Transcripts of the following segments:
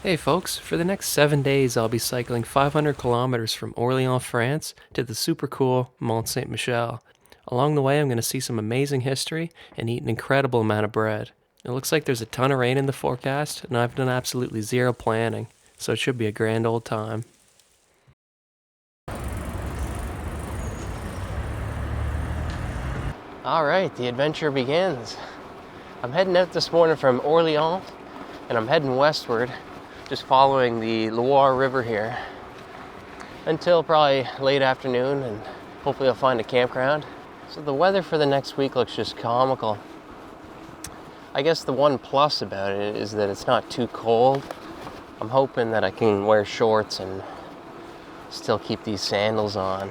Hey folks, for the next 7 days I'll be cycling 500 kilometers from Orléans, France to the super cool Mont Saint-Michel. Along the way I'm going to see some amazing history and eat an incredible amount of bread. It looks like there's a ton of rain in the forecast and I've done absolutely zero planning, so it should be a grand old time. Alright, the adventure begins. I'm heading out this morning from Orléans and I'm heading westward, just following the Loire River here until probably late afternoon, and hopefully I'll find a campground. So the weather for the next week looks just comical. I guess the one plus about it is that it's not too cold. I'm hoping that I can wear shorts and still keep these sandals on.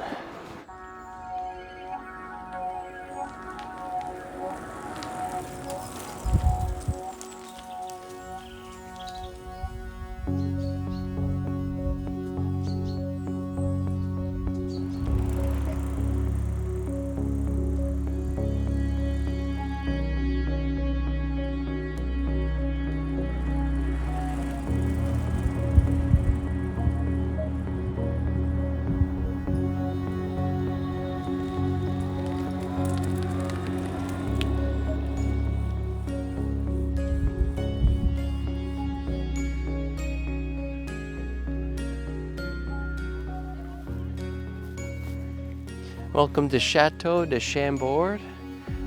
Welcome to Chateau de Chambord.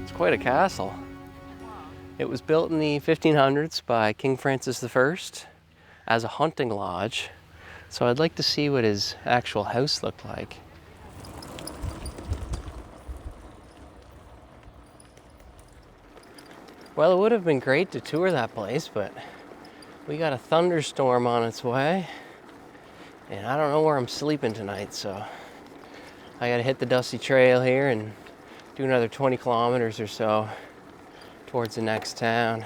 It's quite a castle. It was built in the 1500s by King Francis I as a hunting lodge. So I'd like to see what his actual house looked like. Well, it would have been great to tour that place, but we got a thunderstorm on its way. And I don't know where I'm sleeping tonight, so I gotta hit the dusty trail here and do another 20 kilometers or so towards the next town.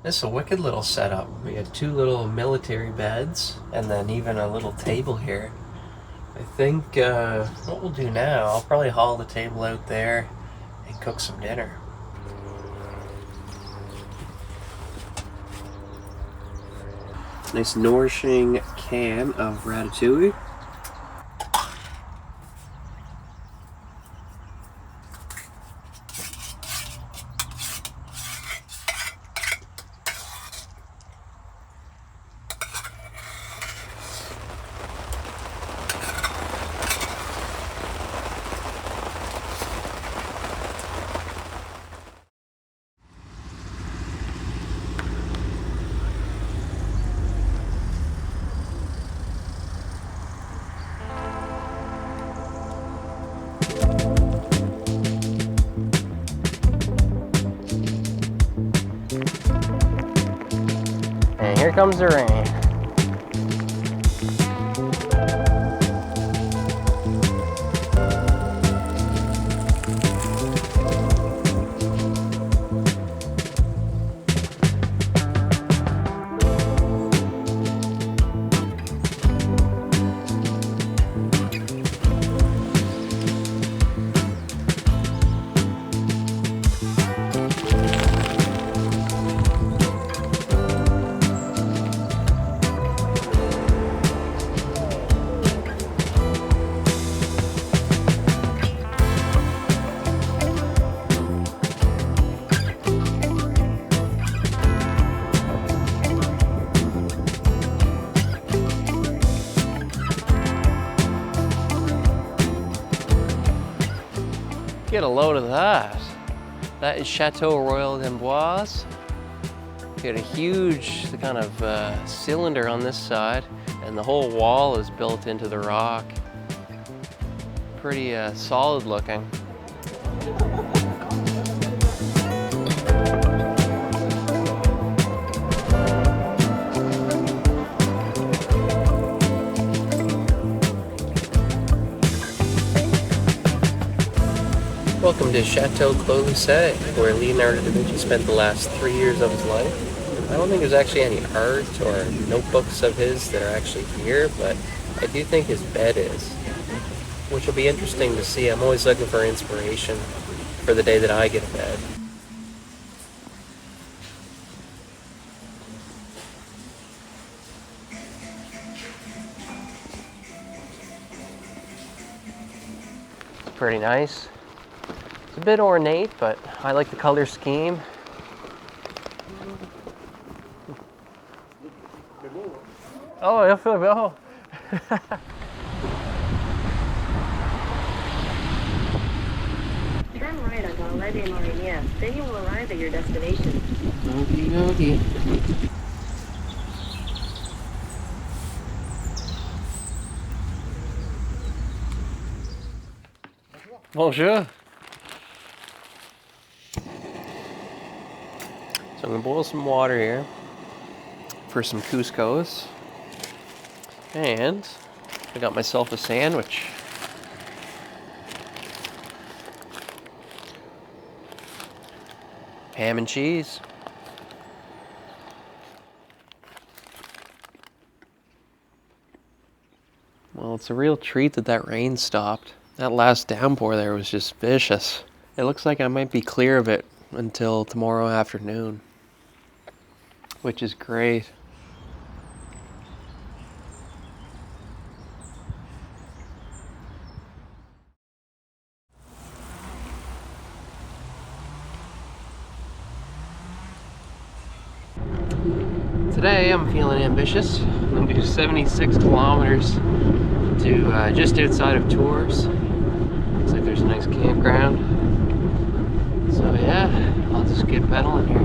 This is a wicked little setup. We have two little military beds and then even a little table here. I think what we'll do now, I'll probably haul the table out there and cook some dinner. Nice nourishing can of ratatouille. And here comes the rain. Get a load of that. That is Chateau Royal d'Amboise. Got a huge kind of cylinder on this side, and the whole wall is built into the rock. Pretty solid looking. Welcome to Chateau, where Leonardo da Vinci spent the last 3 years of his life. I don't think there's actually any art or notebooks of his that are actually here, but I do think his bed is, which will be interesting to see. I'm always looking for inspiration for the day that I get a bed. It's pretty nice. It's a bit ornate, but I like the color scheme. Oh, eu fui bom. Turn right on Laval des Marinières, then you will arrive at your destination. Okie. Bonjour. So I'm gonna boil some water here for some couscous, and I got myself a sandwich. Ham and cheese. Well, it's a real treat that rain stopped. That last downpour there was just vicious. It looks like I might be clear of it until tomorrow afternoon, which is great. Today I'm feeling ambitious. I'm gonna do 76 kilometers to just outside of Tours. Looks like there's a nice campground. So yeah, I'll just get pedaling here.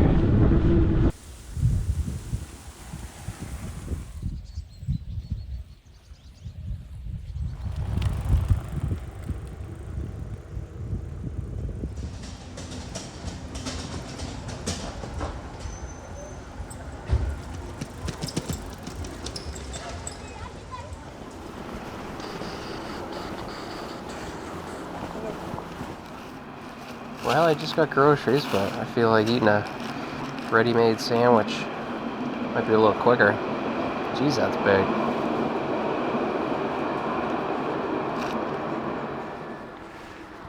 Well, I just got groceries, but I feel like eating a ready-made sandwich might be a little quicker. Jeez, that's big.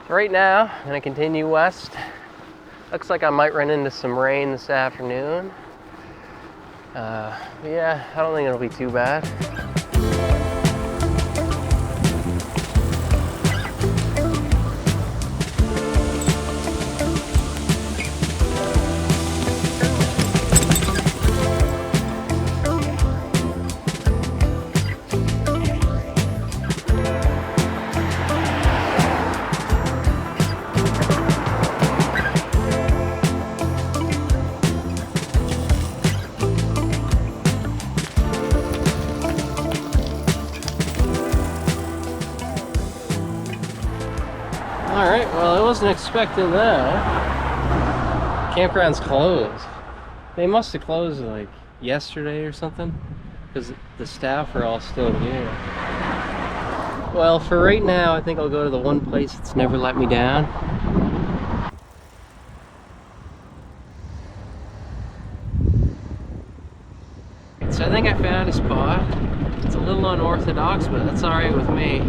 Right now, I'm gonna continue west. Looks like I might run into some rain this afternoon. But yeah, I don't think it'll be too bad. Alright, well I wasn't expecting that. Campground's closed. They must have closed like yesterday or something, because the staff are all still here. Well, for right now, I think I'll go to the one place that's never let me down. So I think I found a spot. It's a little unorthodox, but that's alright with me.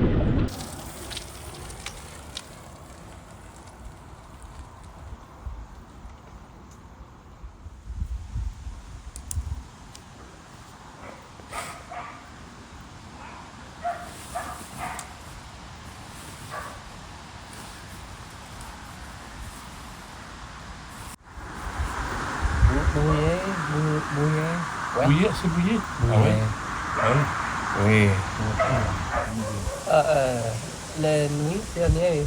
Bouillet, c'est bouillet. Ah ouais. Ah oui. La nuit dernière,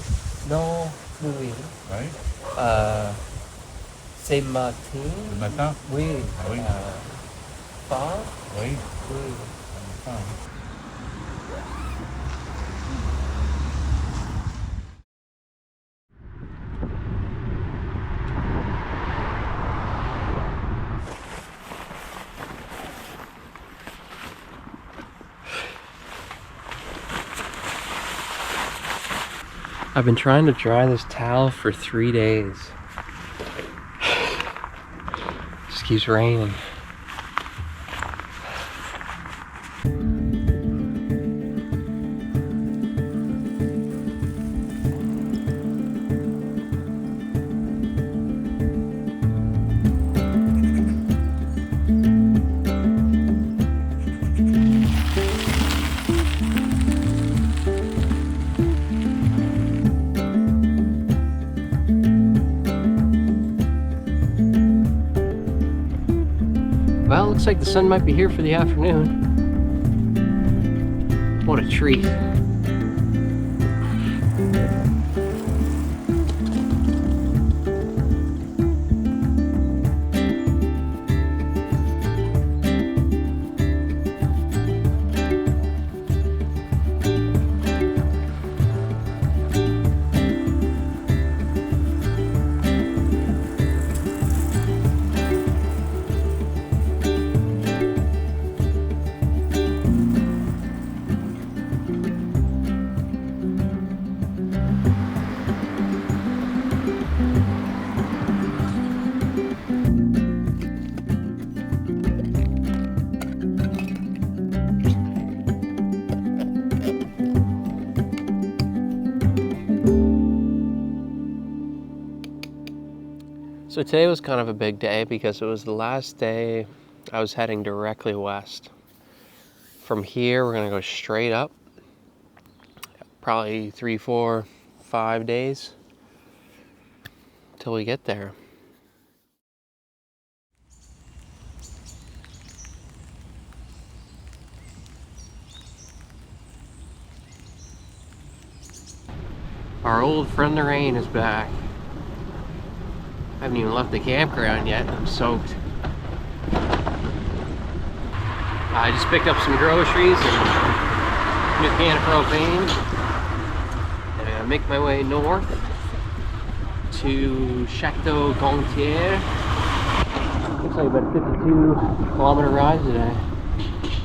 non bouillie. Oui. C'est matin. Le matin. Oui. Ah oui. Pas. Oui. Oui. Le matin. I've been trying to dry this towel for 3 days. Just keeps raining. Well, looks like the sun might be here for the afternoon. What a treat. So today was kind of a big day because it was the last day I was heading directly west. From here, we're gonna go straight up, probably 3, 4, 5 days till we get there. Our old friend the rain is back. I haven't even left the campground yet. I'm soaked. I just picked up some groceries and a new can of propane. And I'm gonna make my way north to Chateau. Looks like about a 52-kilometer ride today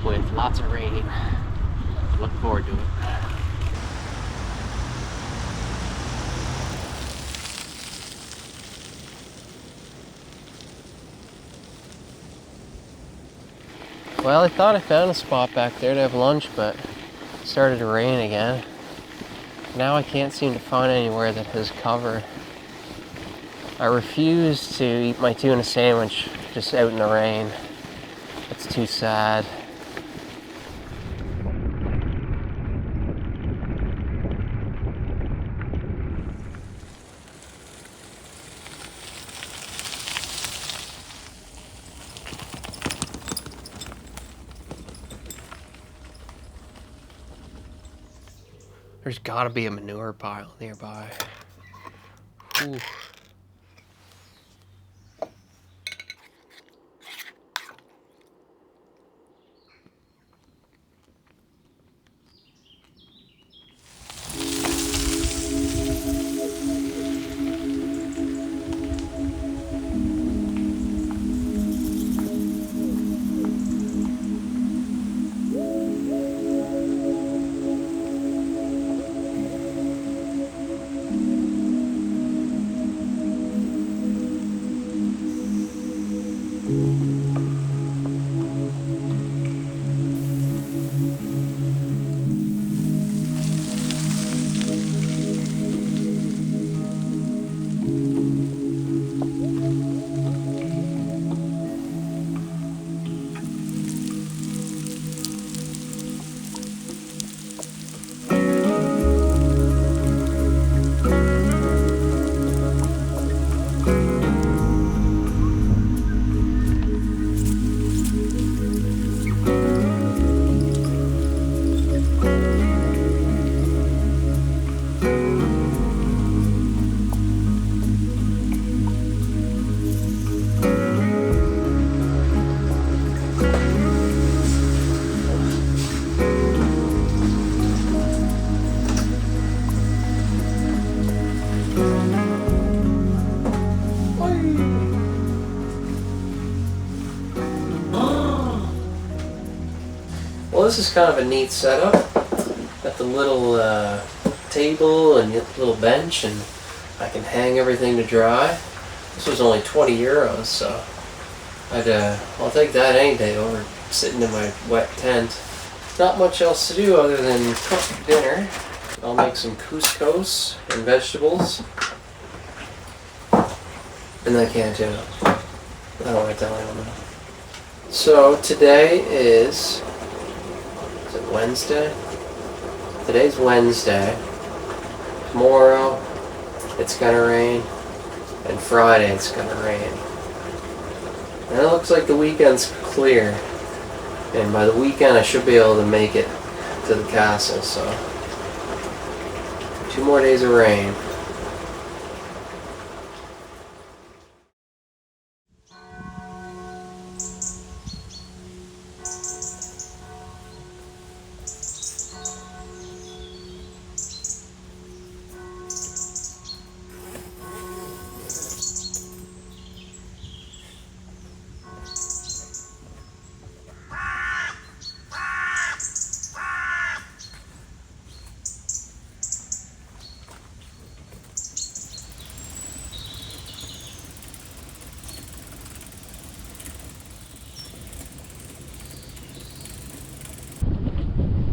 with lots of rain. Looking forward to it. Well, I thought I found a spot back there to have lunch, but it started to rain again. Now I can't seem to find anywhere that has cover. I refuse to eat my tuna sandwich just out in the rain. It's too sad. There's gotta be a manure pile nearby. Ooh. Well, this is kind of a neat setup. Got the little table and a little bench, and I can hang everything to dry. This was only 20 euros, so I'll take that any day over sitting in my wet tent. Not much else to do other than cook dinner. I'll make some couscous and vegetables. And I can't do it. I don't want to tell anyone that. So today is it Wednesday? Today's Wednesday. Tomorrow it's gonna rain. And Friday it's gonna rain. And it looks like the weekend's clear. And by the weekend I should be able to make it to the castle, so 2 more days of rain.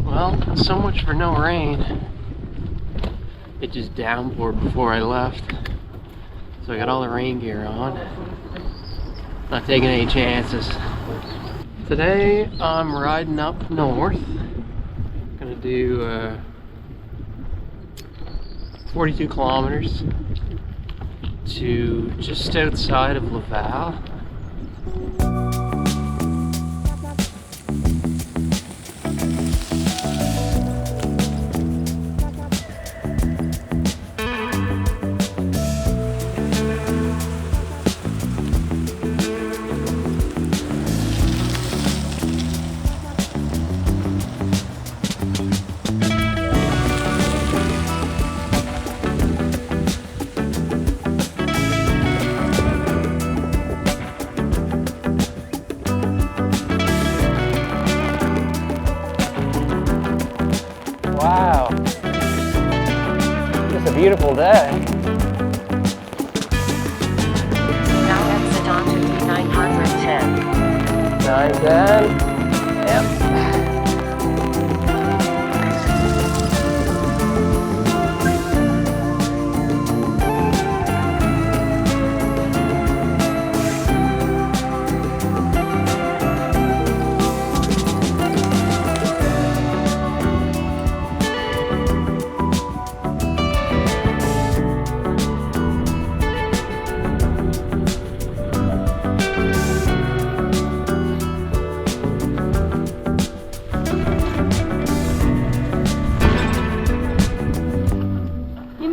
Well, so much for no rain. It just downpoured before I left. So I got all the rain gear on. Not taking any chances. Today I'm riding up north. Gonna do 42 kilometers to just outside of Laval. Wow, it's a beautiful day. Now exit onto 910. 910. Yep.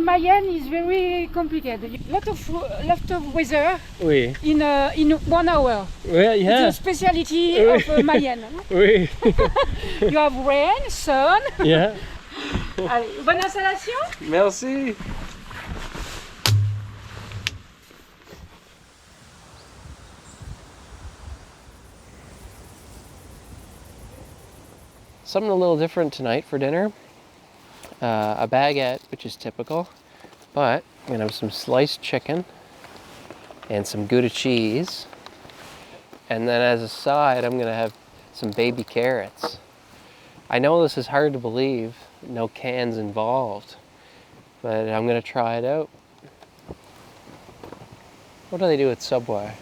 Mayenne is very complicated. Lot of weather Oui. in 1 hour. Well, yeah. It's a speciality Oui. of Mayenne. Oui. You have rain, sun. Yeah. Allez, bonne installation. Merci. Something a little different tonight for dinner. A baguette, which is typical, but I'm gonna have some sliced chicken and some Gouda cheese. And then as a side, I'm gonna have some baby carrots. I know this is hard to believe, no cans involved, but I'm gonna try it out. What do they do at Subway?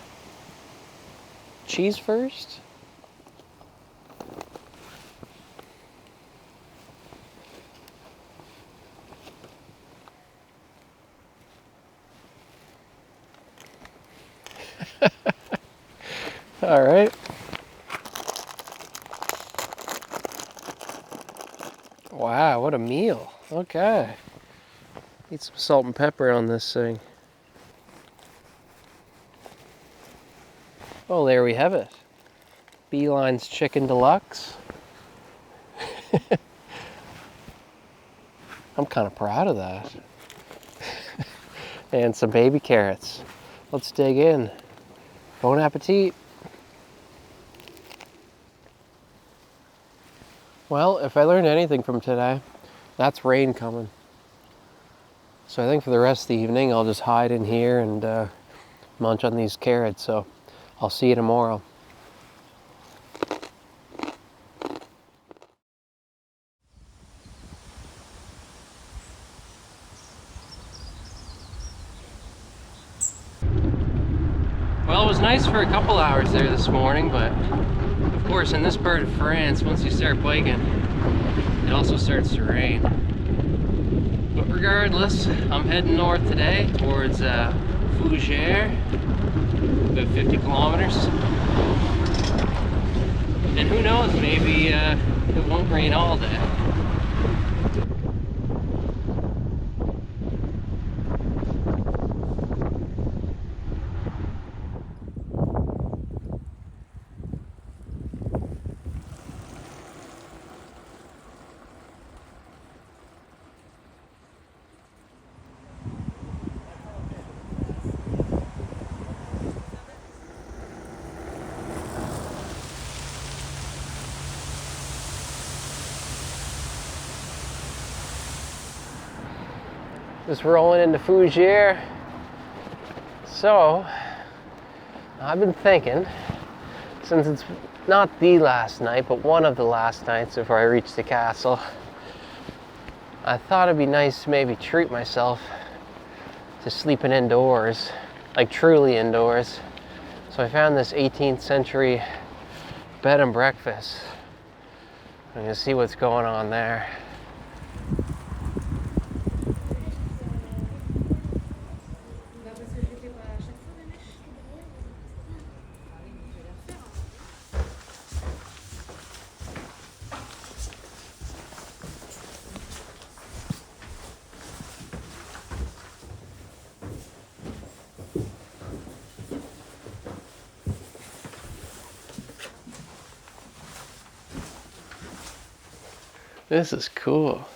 Cheese first? All right. Wow, what a meal. Okay. Need some salt and pepper on this thing. Oh, there we have it. Beeline's Chicken Deluxe. I'm kind of proud of that. And some baby carrots. Let's dig in. Bon appetit. Well, if I learned anything from today, that's rain coming. So I think for the rest of the evening, I'll just hide in here and munch on these carrots. So I'll see you tomorrow. Well, it was nice for a couple hours there this morning, but of course in this part of France, once you start biking, it also starts to rain. But regardless, I'm heading north today towards Fougères, about 50 kilometers. And who knows, maybe it won't rain all day. Just rolling into Fougères. So, I've been thinking, since it's not the last night, but one of the last nights before I reach the castle, I thought it'd be nice to maybe treat myself to sleeping indoors, like truly indoors. So I found this 18th century bed and breakfast. I'm gonna see what's going on there. This is cool.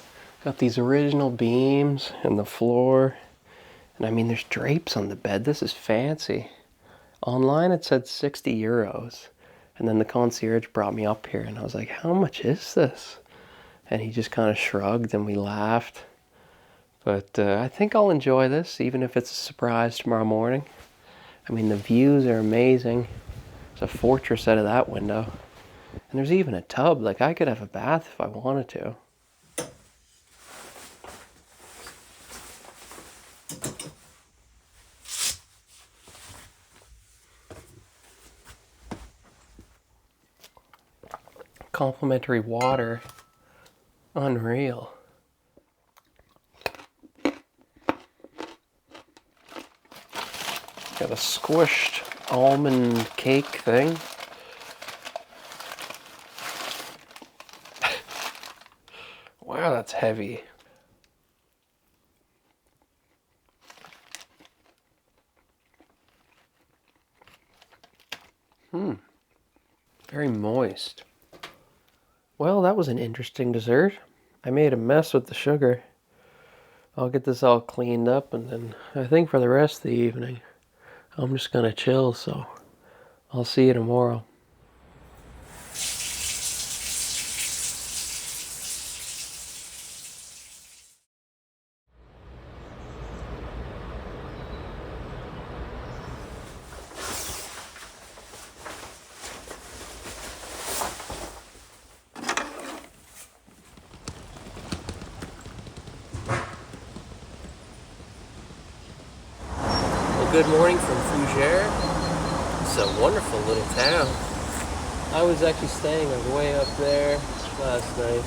Got these original beams and the floor. And I mean, there's drapes on the bed. This is fancy. Online it said 60 euros. And then the concierge brought me up here and I was like, how much is this? And he just kind of shrugged and we laughed. But I think I'll enjoy this, even if it's a surprise tomorrow morning. I mean, the views are amazing. There's a fortress out of that window. And there's even a tub. Like, I could have a bath if I wanted to. Complimentary water. Unreal. Got a squished almond cake thing. Wow, that's heavy. Very moist. Well, that was an interesting dessert. I made a mess with the sugar. I'll get this all cleaned up and then I think for the rest of the evening, I'm just gonna chill, so I'll see you tomorrow. Good morning from Fougères. It's a wonderful little town. I was actually staying like way up there last night,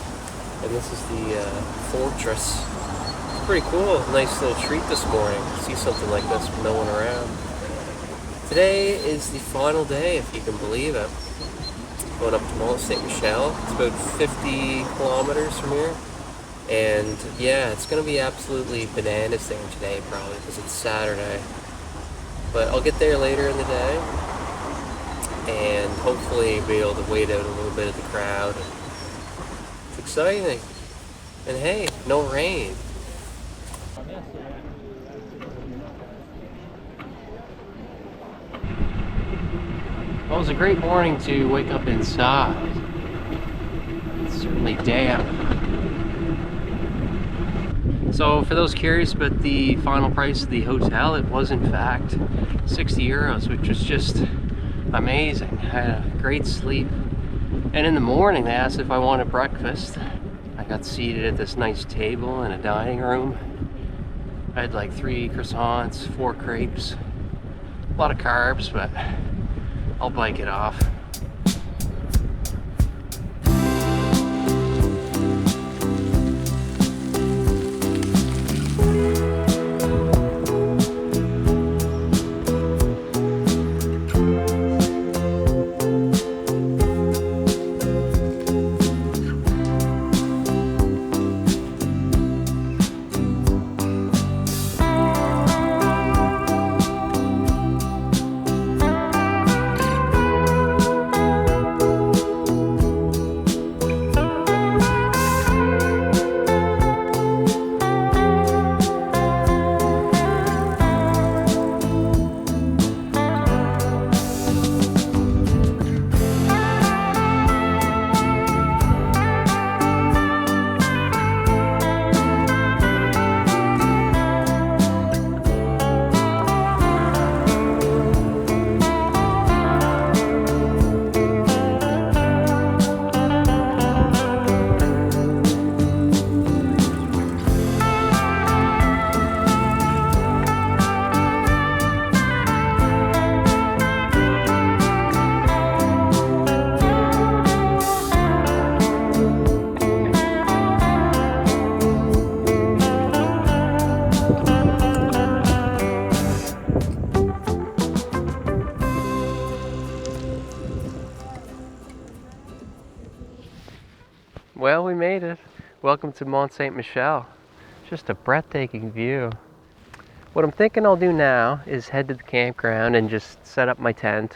and this is the fortress. It's pretty cool. Nice little treat this morning. See something like this milling around. Today is the final day, if you can believe it. Going up to saint-michel. It's about 50 kilometers from here. And yeah, it's going to be absolutely bananas there today probably because it's Saturday. But I'll get there later in the day and hopefully be able to wait out a little bit of the crowd. It's exciting. And hey, no rain. Well, it was a great morning to wake up inside. It's certainly damp. So for those curious about the final price of the hotel, it was in fact 60 euros, which was just amazing. I had a great sleep. And in the morning they asked if I wanted breakfast. I got seated at this nice table in a dining room. I had like 3 croissants, 4 crepes. A lot of carbs, but I'll bike it off. Well, we made it. Welcome to Mont Saint-Michel. Just a breathtaking view. What I'm thinking I'll do now is head to the campground and just set up my tent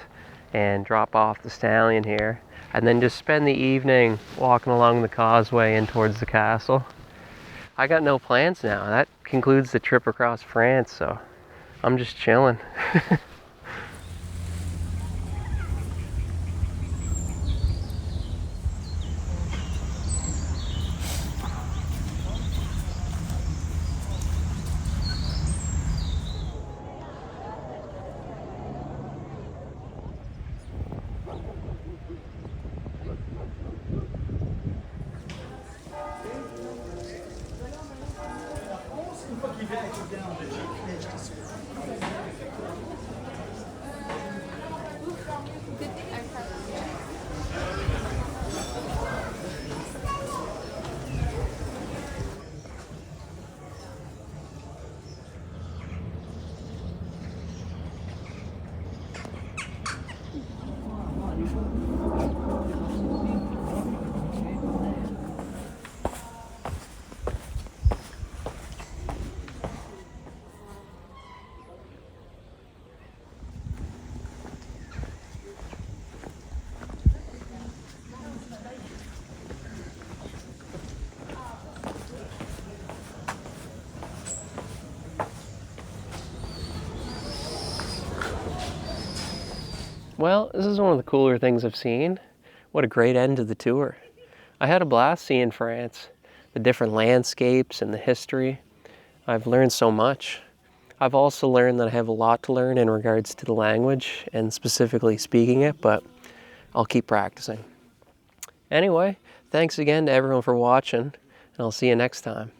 and drop off the stallion here, and then just spend the evening walking along the causeway in towards the castle. I got no plans now. That concludes the trip across France, so I'm just chilling. Well, this is one of the cooler things I've seen. What a great end to the tour. I had a blast seeing France, the different landscapes and the history. I've learned so much. I've also learned that I have a lot to learn in regards to the language and specifically speaking it, but I'll keep practicing. Anyway, thanks again to everyone for watching, and I'll see you next time.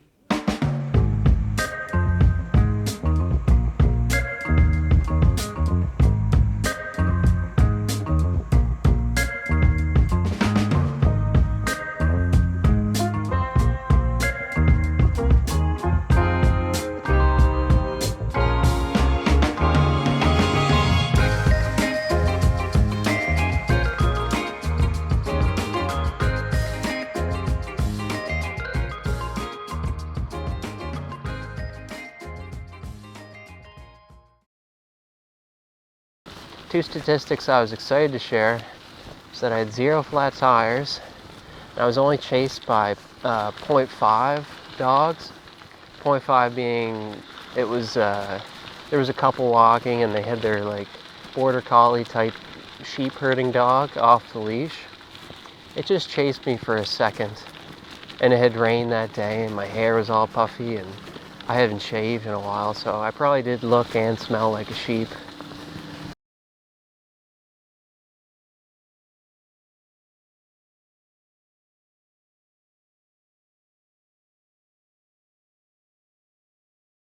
Two statistics I was excited to share is that I had 0 flat tires. I was only chased by 0.5 dogs. 0.5 being, there was a couple walking and they had their like border collie type sheep herding dog off the leash. It just chased me for a second And it had rained that day, and my hair was all puffy, and I haven't shaved in a while, so I probably did look and smell like a sheep.